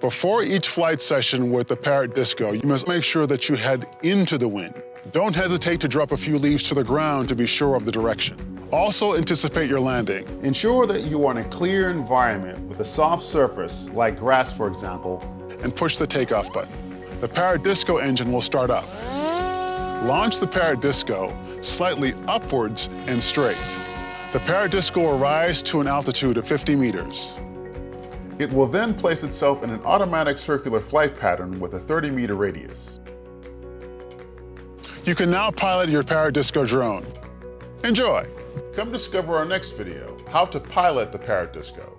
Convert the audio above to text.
Before each flight session with the Parrot DISCO, you must make sure that you head into the wind. Don't hesitate to drop a few leaves to the ground to be sure of the direction. Also anticipate your landing. Ensure that you are in a clear environment with a soft surface, like grass for example, and push the takeoff button. The Parrot DISCO engine will start up. Launch the Parrot DISCO slightly upwards and straight. The Parrot DISCO will rise to an altitude of 50 meters. It will then place itself in an automatic circular flight pattern with a 30-meter radius. You can now pilot your Parrot DISCO drone. Enjoy! Come discover our next video, how to pilot the Parrot DISCO.